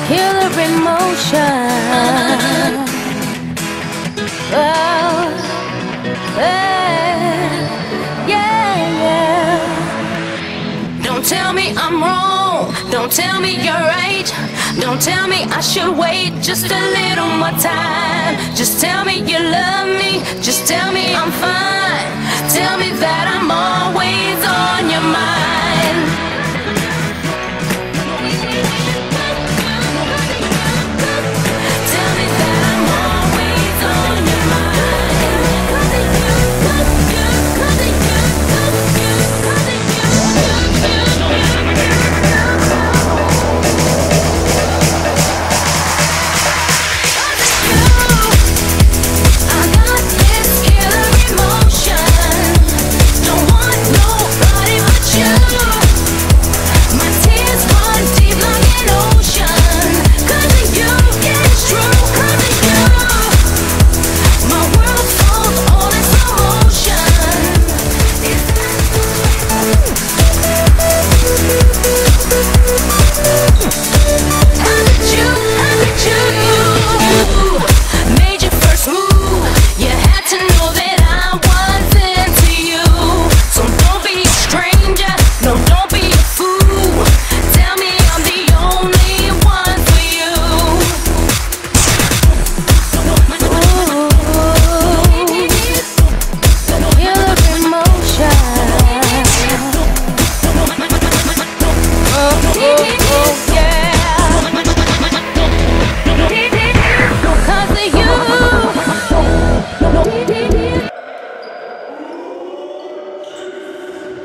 Killer emotion. Oh, yeah. Don't tell me I'm wrong. Don't tell me you're right. Don't tell me I should wait just a little more time. Just tell me you love me. Just tell me I'm fine. Tell me that I'm all